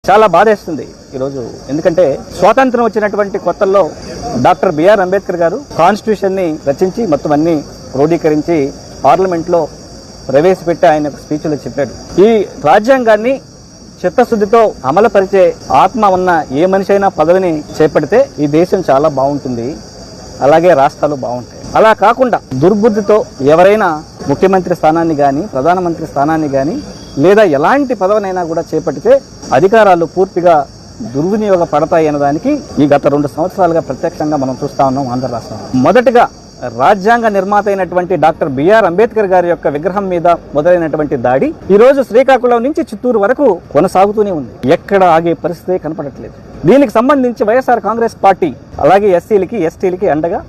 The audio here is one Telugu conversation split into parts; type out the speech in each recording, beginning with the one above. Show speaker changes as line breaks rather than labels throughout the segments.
చాలా బాధేస్తుంది ఈరోజు. ఎందుకంటే స్వాతంత్రం వచ్చినటువంటి కొత్తల్లో డాక్టర్ బిఆర్ అంబేద్కర్ గారు కాన్స్టిట్యూషన్ని రచించి మొత్తం అన్ని క్రోడీకరించి పార్లమెంట్లో ప్రవేశపెట్టి ఆయన స్పీచ్లో చెప్పాడు, ఈ రాజ్యాంగాన్ని చిత్తశుద్ధితో అమలుపరిచే ఆత్మ ఉన్న ఏ మనిషి అయినా పదవిని చేపడితే ఈ దేశం చాలా బాగుంటుంది, అలాగే రాష్ట్రాలు బాగుంటాయి. అలా కాకుండా దుర్బుద్ధితో ఎవరైనా ముఖ్యమంత్రి స్థానాన్ని కానీ ప్రధానమంత్రి స్థానాన్ని కానీ లేదా ఎలాంటి పదవినైనా కూడా చేపట్టితే అధికారాలు పూర్తిగా దుర్వినియోగపడతాయి అన్నదానికి ఈ గత 2 సంవత్సరాలుగా ప్రత్యక్షంగా మనం చూస్తా ఉన్నాం ఆంధ్ర రాష్ట్రంలో. మొదటగా రాజ్యాంగ నిర్మాత అయినటువంటి డాక్టర్ బిఆర్ అంబేద్కర్ గారి యొక్క విగ్రహం మీద మొదలైనటువంటి దాడి ఈ రోజు శ్రీకాకుళం నుంచి చిత్తూరు వరకు కొనసాగుతూనే ఉంది. ఎక్కడ ఆగే పరిస్థితి కనపడట్లేదు. దీనికి సంబంధించి వైఎస్ఆర్ కాంగ్రెస్ పార్టీ అలాగే ఎస్సీలకి ఎస్టీలకి అండగా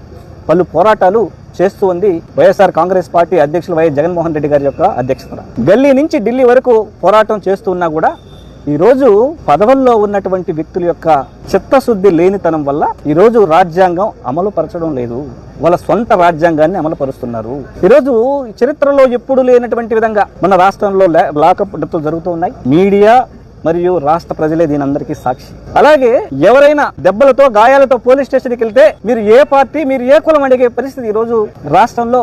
పలు పోరాటాలు చేస్తూ ఉంది వైఎస్ఆర్ కాంగ్రెస్ పార్టీ అధ్యక్షులు వైఎస్ జగన్మోహన్ రెడ్డి గారి యొక్క అధ్యక్షతన. ఢిల్లీ నుంచి ఢిల్లీ వరకు పోరాటం చేస్తూ ఉన్నా కూడా ఈరోజు పదవుల్లో ఉన్నటువంటి వ్యక్తుల యొక్క చిత్తశుద్ధి లేనితనం వల్ల ఈరోజు రాజ్యాంగం అమలు పరచడం లేదు. వాళ్ళ సొంత రాజ్యాంగాన్ని అమలు పరుస్తున్నారు. ఈరోజు చరిత్రలో ఎప్పుడు లేనటువంటి విధంగా మన రాష్ట్రంలో లాకప్ డెత్తులు జరుగుతూ ఉన్నాయి. మీడియా మరియు రాష్ట్ర ప్రజలే దీని అందరికీ సాక్షి. అలాగే ఎవరైనా దెబ్బలతో గాయాలతో పోలీస్ స్టేషన్కి వెళ్తే మీరు ఏ పార్టీ మీరు ఏ కులం అడిగే పరిస్థితి ఈరోజు రాష్ట్రంలో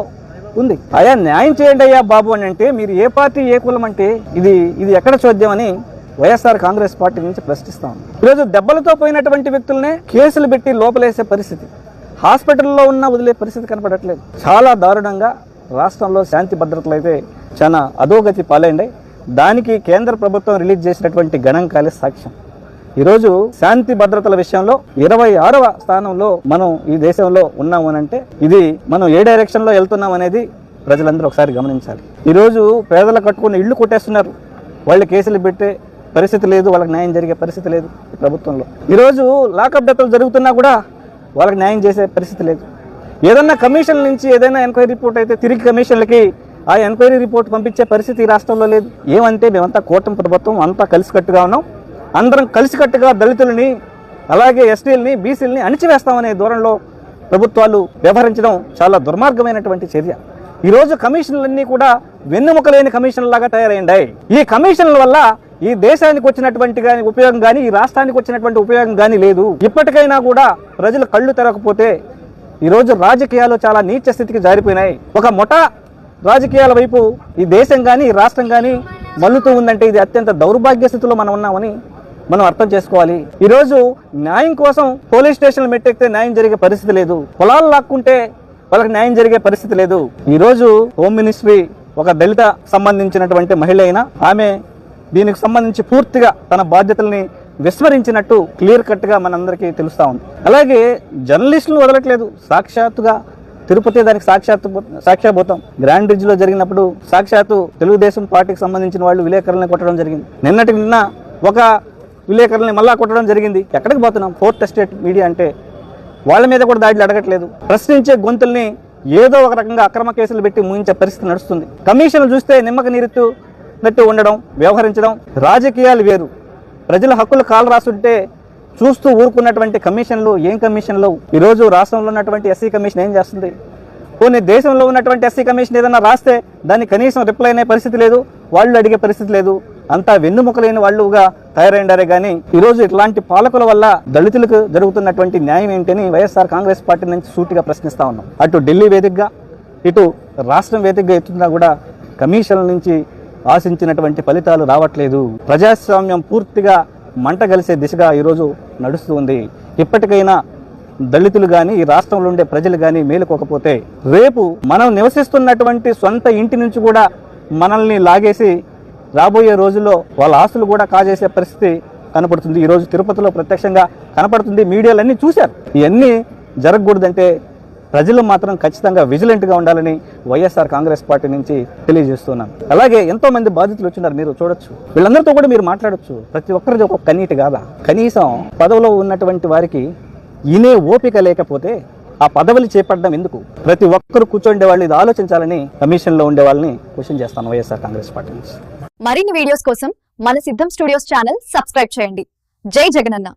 ఉంది. అయ్యా న్యాయం చేయండి అయ్యా బాబు అని అంటే మీరు ఏ పార్టీ ఏ కులం అంటే ఇది ఎక్కడ చూద్దామని వైఎస్ఆర్ కాంగ్రెస్ పార్టీ నుంచి ప్రశ్నిస్తాం. ఈరోజు దెబ్బలతో పోయినటువంటి వ్యక్తులనే కేసులు పెట్టి లోపలేసే పరిస్థితి, హాస్పిటల్లో ఉన్న వదిలే పరిస్థితి కనపడట్లేదు. చాలా దారుణంగా రాష్ట్రంలో శాంతి భద్రతలు అయితే చాలా అధోగతి పాలైండే. దానికి కేంద్ర ప్రభుత్వం రిలీజ్ చేసినటువంటి గణాంకాలే సాక్ష్యం. ఈరోజు శాంతి భద్రతల విషయంలో 26వ స్థానంలో మనం ఈ దేశంలో ఉన్నాము అని అంటే ఇది మనం ఏ డైరెక్షన్లో వెళ్తున్నాం అనేది ప్రజలందరూ ఒకసారి గమనించాలి. ఈరోజు పేదలు కట్టుకుని ఇళ్లు కొట్టేస్తున్నారు, వాళ్ళు కేసులు పెట్టే పరిస్థితి లేదు, వాళ్ళకి న్యాయం జరిగే పరిస్థితి లేదు ఈ ప్రభుత్వంలో. ఈరోజు లాకప్ డెత్తులు జరుగుతున్నా కూడా వాళ్ళకి న్యాయం చేసే పరిస్థితి లేదు. ఏదన్నా కమిషన్ నుంచి ఏదైనా ఎంక్వైరీ రిపోర్ట్ అయితే తిరిగి కమిషన్లకి ఆ ఎంక్వైరీ రిపోర్ట్ పంపించే పరిస్థితి ఈ రాష్ట్రంలో లేదు. ఏమంటే మేమంతా కూటమి ప్రభుత్వం అంతా కలిసికట్టుగా ఉన్నాం, అందరం కలిసికట్టుగా దళితులని అలాగే ఎస్టీలని బీసీలని అణిచివేస్తామనే దూరంలో ప్రభుత్వాలు వ్యవహరించడం చాలా దుర్మార్గమైనటువంటి చర్య. ఈరోజు కమిషన్లన్నీ కూడా వెన్నుముకలేని కమిషన్లాగా తయారైండాయి. ఈ కమిషన్ల వల్ల ఈ దేశానికి వచ్చినటువంటి ఉపయోగం కానీ ఈ రాష్ట్రానికి వచ్చినటువంటి ఉపయోగం కానీ లేదు. ఇప్పటికైనా కూడా ప్రజలు కళ్ళు తెరకపోతే ఈరోజు రాజకీయాలు చాలా నీచ స్థితికి జారిపోయినాయి. ఒక ముఠా రాజకీయాల వైపు ఈ దేశం కానీ ఈ రాష్ట్రం కానీ మల్లుతూ ఉందంటే ఇది అత్యంత దౌర్భాగ్య స్థితిలో మనం ఉన్నామని మనం అర్థం చేసుకోవాలి. ఈరోజు న్యాయం కోసం పోలీస్ స్టేషన్లు మెట్టెక్కితే న్యాయం జరిగే పరిస్థితి లేదు, పొలాలు లాక్కుంటే వాళ్ళకి న్యాయం జరిగే పరిస్థితి లేదు. ఈరోజు హోమ్ మినిస్ట్రీ ఒక దళిత సంబంధించినటువంటి మహిళ అయినా ఆమె దీనికి సంబంధించి పూర్తిగా తన బాధ్యతల్ని విస్మరించినట్టు క్లియర్ కట్గా మనందరికీ తెలుస్తూ ఉంది. అలాగే జర్నలిస్టులు వదలట్లేదు. సాక్షాత్తుగా తిరుపతి దానికి సాక్ష్యభూతం. గ్రాండ్ బ్రిడ్జ్లో జరిగినప్పుడు సాక్షాత్తు తెలుగుదేశం పార్టీకి సంబంధించిన వాళ్ళు విలేకరులను కొట్టడం జరిగింది. నిన్న ఒక విలేకరుల్ని మళ్ళా కొట్టడం జరిగింది. ఎక్కడికి పోతున్నాం? 4th ఎస్టేట్ మీడియా అంటే వాళ్ళ మీద కూడా దాడులు అడగట్లేదు. ప్రశ్నించే గొంతుల్ని ఏదో ఒక రకంగా అక్రమ కేసులు పెట్టి ముగించే పరిస్థితి నడుస్తుంది. కమిషన్లు చూస్తే నిమ్మక నీరెత్తునట్టు ఉండడం, వ్యవహరించడం. రాజకీయాలు వేరు, ప్రజల హక్కులు కాలు రాస్తుంటే చూస్తూ ఊరుకున్నటువంటి కమిషన్లు ఏం కమిషన్లు? ఈరోజు రాష్ట్రంలో ఉన్నటువంటి ఎస్సీ కమిషన్ ఏం చేస్తుంది? కొన్ని దేశంలో ఉన్నటువంటి ఎస్సీ కమిషన్ ఏదైనా రాస్తే దాన్ని కనీసం రిప్లై అనే పరిస్థితి లేదు, వాళ్ళు అడిగే పరిస్థితి లేదు. అంతా వెన్నుముకలేని వాళ్ళుగా తయారైండారే కానీ ఈరోజు ఇట్లాంటి పాలకుల వల్ల దళితులకు జరుగుతున్నటువంటి న్యాయం ఏంటని వైఎస్ఆర్ కాంగ్రెస్ పార్టీ నుంచి సూటిగా ప్రశ్నిస్తా ఉన్నాం. అటు ఢిల్లీ వేదికగా ఇటు రాష్ట్రం వేదికగా ఎత్తున్నా కూడా కమిషన్ల నుంచి ఆశించినటువంటి ఫలితాలు రావట్లేదు. ప్రజాస్వామ్యం పూర్తిగా మంట కలిసే దిశగా ఈరోజు నడుస్తూ ఉంది. ఇప్పటికైనా దళితులు కానీ ఈ రాష్ట్రంలో ఉండే ప్రజలు కానీ మేలుకోకపోతే రేపు మనం నివసిస్తున్నటువంటి సొంత ఇంటి నుంచి కూడా మనల్ని లాగేసి రాబోయే రోజుల్లో వాళ్ళ ఆస్తులు కూడా కాజేసే పరిస్థితి కనపడుతుంది. ఈరోజు తిరుపతిలో ప్రత్యక్షంగా కనపడుతుంది. మీడియాలన్నీ చూశారు. ఇవన్నీ జరగకూడదంటే ప్రజలు మాత్రం ఖచ్చితంగా విజిలెంట్గా ఉండాలని వైఎస్ఆర్ కాంగ్రెస్ పార్టీ నుంచి తెలియజేస్తున్నాం. అలాగే ఎంతో మంది బాధితులు వచ్చినారు, మీరు చూడొచ్చు. వీళ్ళందరితో కూడా మీరు మాట్లాడొచ్చు. ప్రతి ఒక్కరిది ఒక కన్నీటి కాదా? కనీసం పదవిలో ఉన్నటువంటి వారికి ఇనే ఓపిక లేకపోతే ఆ పదవులు చేపట్టడం ఎందుకు? ప్రతి ఒక్కరు కూర్చోండే వాళ్ళు ఇది ఆలోచించాలని కమిషన్లో ఉండే వాళ్ళని క్వశ్చన్ చేస్తాను వైఎస్ఆర్ కాంగ్రెస్ పార్టీ నుంచి.
మరిన్ని వీడియోస్ కోసం మన సిద్ధం స్టూడియోస్ ఛానల్ సబ్స్క్రైబ్ చేయండి. జై జగనన్న.